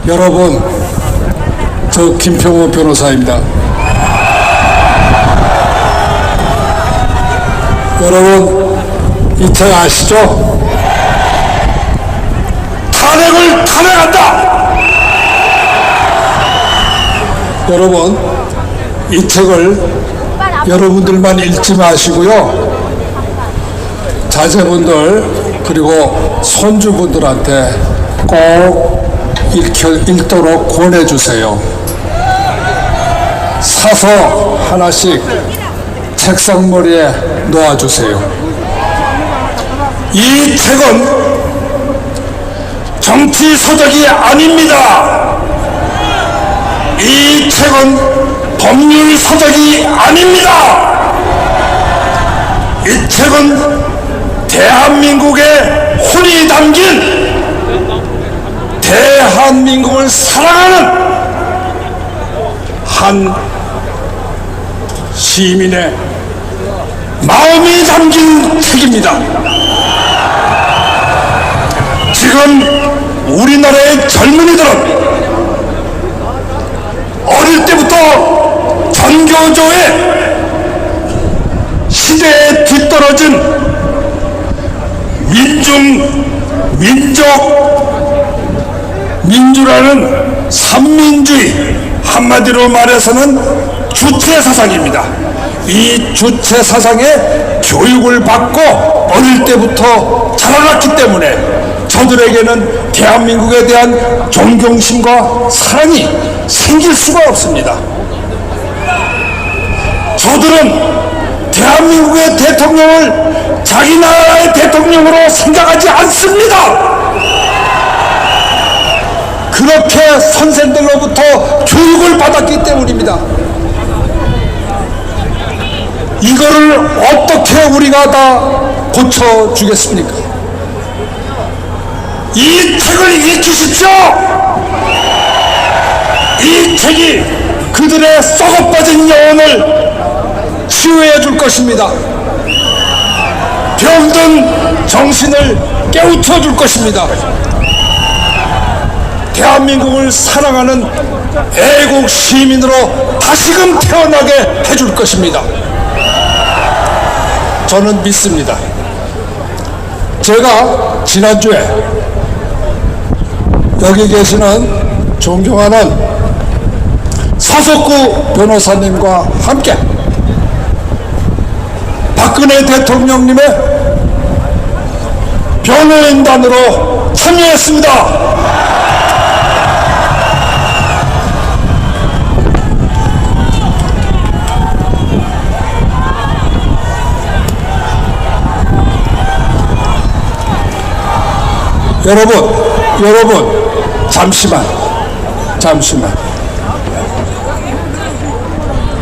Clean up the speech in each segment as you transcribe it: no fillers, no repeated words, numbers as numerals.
여러분, 저 김평호 변호사입니다. 여러분, 이 책 아시죠? 탄핵을 탄핵한다! 여러분, 이 책을 여러분들만 읽지 마시고요. 자제분들 그리고 손주분들한테 꼭 읽도록 권해주세요. 사서 하나씩 책상머리에 놓아주세요. 이 책은 정치 서적이 아닙니다. 이 책은 법률 서적이 아닙니다. 이 책은 대한민국의 혼이 담긴 대한민국을 사랑하는 한 시민의 마음이 담긴 책입니다. 지금 우리나라의 젊은이들은 어릴 때부터 전교조의 시대에 뒤떨어진 민주라는 삼민주의, 한마디로 말해서는 주체사상입니다. 이 주체사상에 교육을 받고 어릴 때부터 자라났기 때문에 저들에게는 대한민국에 대한 존경심과 사랑이 생길 수가 없습니다. 저들은 대한민국의 대통령을 자기 나라의 대통령으로 생각하지 않습니다. 그렇게 선생들로부터 교육을 받았기 때문입니다. 이거를 어떻게 우리가 다 고쳐주겠습니까? 이 책을 읽으십시오. 이 책이 그들의 썩어빠진 영혼을 치유해 줄 것입니다. 병든 정신을 깨우쳐 줄 것입니다. 대한민국을 사랑하는 애국 시민으로 다시금 태어나게 해줄 것입니다. 저는 믿습니다. 제가 지난주에 여기 계시는 존경하는 서석구 변호사님과 함께 박근혜 대통령님의 변호인단으로 참여했습니다. 여러분, 잠시만.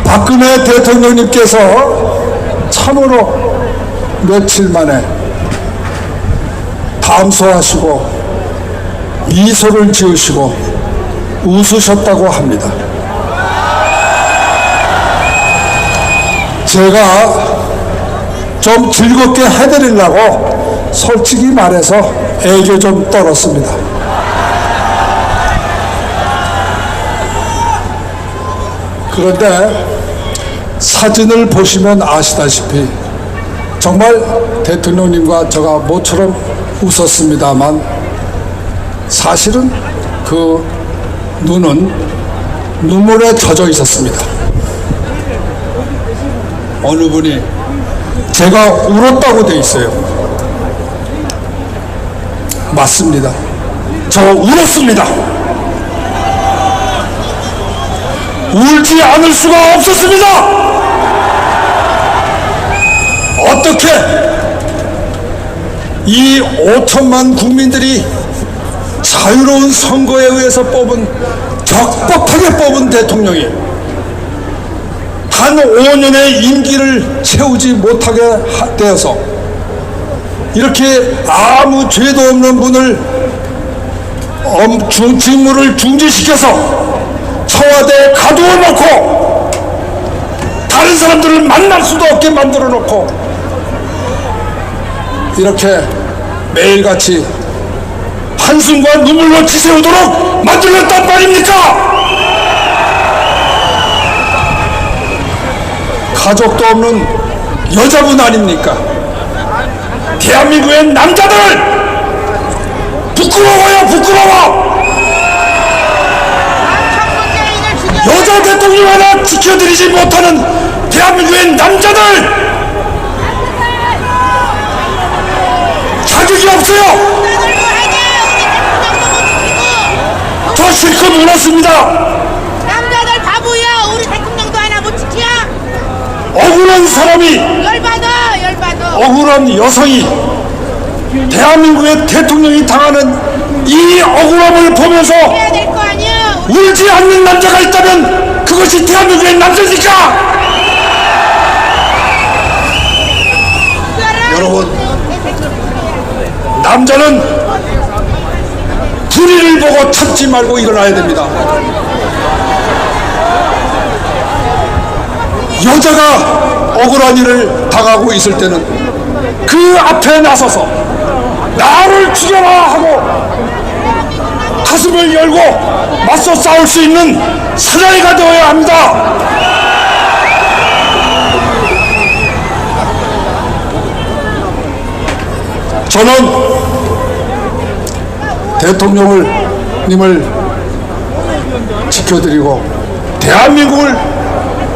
박근혜 대통령님께서 참으로 며칠 만에 담소하시고 미소를 지으시고 웃으셨다고 합니다. 제가 좀 즐겁게 해드리려고 솔직히 말해서 애교 좀 떨었습니다. 그런데 사진을 보시면 아시다시피 정말 대통령님과 제가 모처럼 웃었습니다만 사실은 그 눈은 눈물에 젖어 있었습니다. 어느 분이 제가 울었다고 돼 있어요. 맞습니다. 저 울었습니다. 울지 않을 수가 없었습니다. 어떻게 이 5천만 국민들이 자유로운 선거에 의해서 뽑은, 적법하게 뽑은 대통령이 단 5년의 임기를 채우지 못하게 되어서 이렇게 아무 죄도 없는 분을 직무를 중지시켜서 청와대에 가두어 놓고 다른 사람들을 만날 수도 없게 만들어 놓고 이렇게 매일같이 한숨과 눈물로 지새우도록 만들었단 말입니까? 가족도 없는 여자분 아닙니까? 대한민국의 남자들 부끄러워요, 부끄러워. 여자 대통령 하나 지켜드리지 못하는 대한민국의 남자들 자격이 없어요. 저 실컷 울었습니다. 남자들 바보야. 우리 대통령도 하나 못 지켜. 억울한 사람이, 열받아. 억울한 여성이 대한민국의 대통령이 당하는 이 억울함을 보면서 해야 될 거 아니야. 울지 않는 남자가 있다면 그것이 대한민국의 남자입니까? 여러분, 남자는 불의를 보고 참지 말고 일어나야 됩니다. 여자가 억울한 일을 당하고 있을 때는 그 앞에 나서서 나를 죽여라 하고 가슴을 열고 맞서 싸울 수 있는 사나이가 되어야 합니다. 저는 대통령님을 지켜드리고 대한민국을,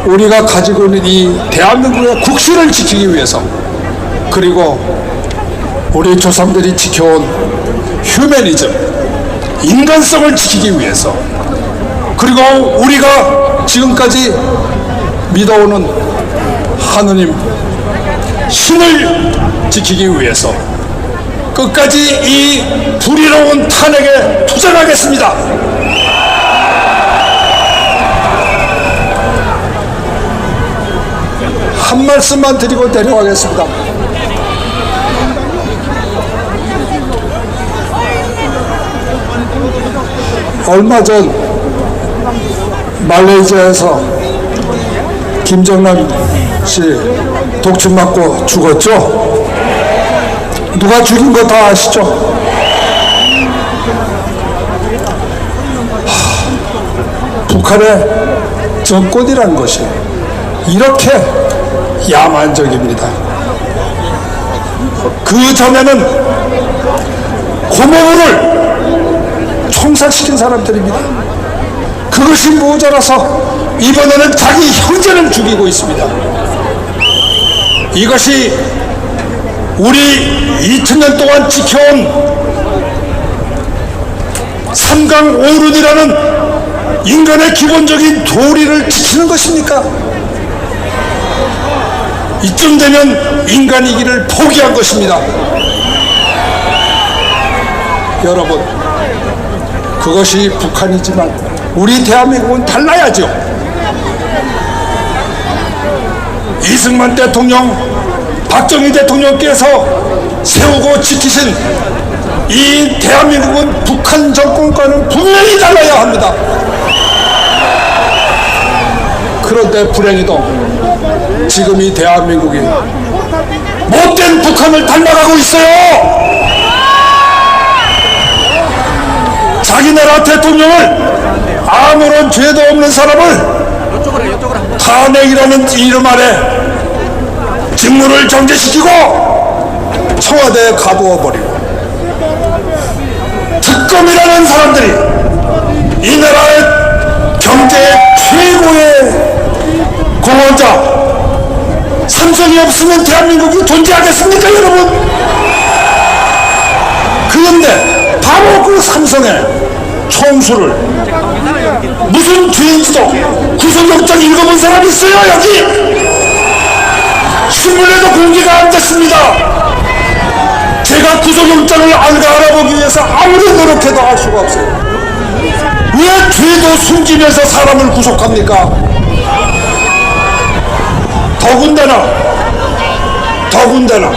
우리가 가지고 있는 이 대한민국의 국시를 지키기 위해서, 그리고 우리 조상들이 지켜온 휴머니즘, 인간성을 지키기 위해서, 그리고 우리가 지금까지 믿어오는 하느님, 신을 지키기 위해서 끝까지 이 불의로운 탄핵에 투쟁하겠습니다. 한 말씀만 드리고 내려가겠습니다. 얼마 전 말레이시아에서 김정남 씨 독침 맞고 죽었죠? 누가 죽인 거 다 아시죠? 북한의 정권이란 것이 이렇게 야만적입니다. 그 전에는 고모부를 총살시킨 사람들입니다. 그것이 모자라서 이번에는 자기 형제를 죽이고 있습니다. 이것이 우리 2000년 동안 지켜온 삼강오륜이라는 인간의 기본적인 도리를 지키는 것입니까? 이쯤 되면 인간이기를 포기한 것입니다. 여러분, 그것이 북한이지만 우리 대한민국은 달라야죠. 이승만 대통령, 박정희 대통령께서 세우고 지키신 이 대한민국은 북한 정권과는 분명히 달라야 합니다. 그런데 불행히도 지금 이 대한민국이 못된 북한을 닮아가고 있어요. 자기 나라 대통령을, 아무런 죄도 없는 사람을 탄핵이라는 이름 아래 직무를 정지시키고 청와대에 가두어버리고, 특검이라는 사람들이 이 나라의 경제 최고의 공헌자 삼성이 없으면 대한민국이 존재하겠습니까, 여러분? 그런데 바로 그 삼성의 총수를 무슨 죄인지도 구속영장 읽어본 사람이 있어요, 여기? 신문에도 공개가 안 됐습니다. 제가 구속영장을 알아보기 위해서 아무리 노력해도 알 수가 없어요. 왜 죄도 숨기면서 사람을 구속합니까? 더군다나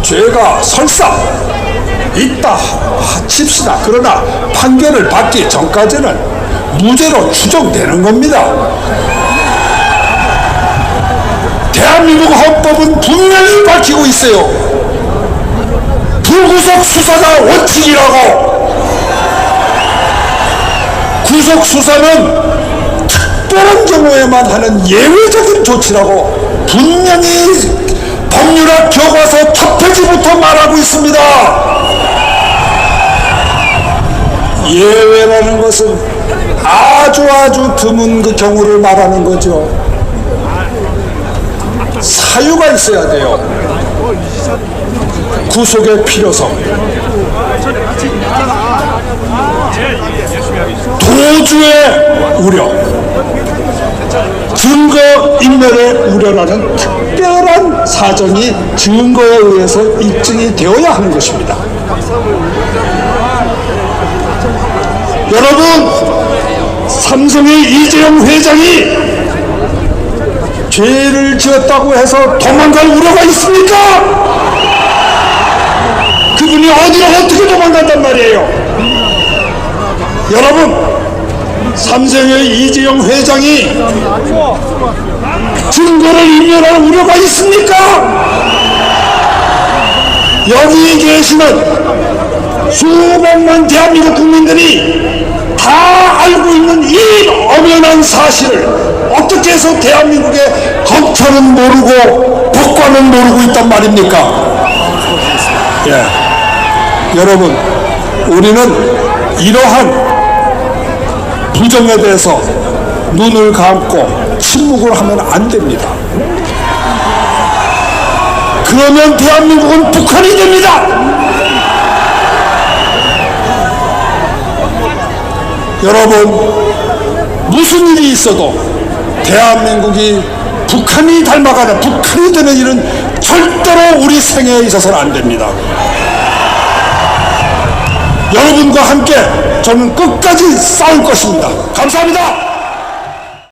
죄가 설사 있다 칩시다. 그러나 판결을 받기 전까지는 무죄로 추정되는 겁니다. 대한민국 헌법은 분명히 밝히고 있어요. 불구속 수사가 원칙이라고. 구속 수사는 특별한 경우에만 하는 예외적인 조치라고 분명히 법률학 교과서 첫 페이지부터 말하고 있습니다. 예외라는 것은 아주 드문 그 경우를 말하는 거죠. 사유가 있어야 돼요. 구속의 필요성, 도주의 우려, 증거인멸의 우려라는 특별한 사정이 증거에 의해서 입증이 되어야 하는 것입니다. 여러분, 삼성의 이재용 회장이 죄를 지었다고 해서 도망갈 우려가 있습니까? 그분이 어디로 어떻게 도망간단 말이에요? 여러분, 삼성의 이재용 회장이 증거를 인멸할 우려가 있습니까? 여기 계시는 수백만 대한민국 국민들이 다 알고 있는 이 엄연한 사실을 어떻게 해서 대한민국의 검찰은 모르고 법관은 모르고 있단 말입니까? 예. 여러분, 우리는 이러한 부정에 대해서 눈을 감고 침묵을 하면 안 됩니다. 그러면 대한민국은 북한이 됩니다. 여러분, 무슨 일이 있어도 대한민국이 북한이 닮아가는, 북한이 되는 일은 절대로 우리 생애에 있어서는 안 됩니다. 여러분과 함께 저는 끝까지 싸울 것입니다. 감사합니다.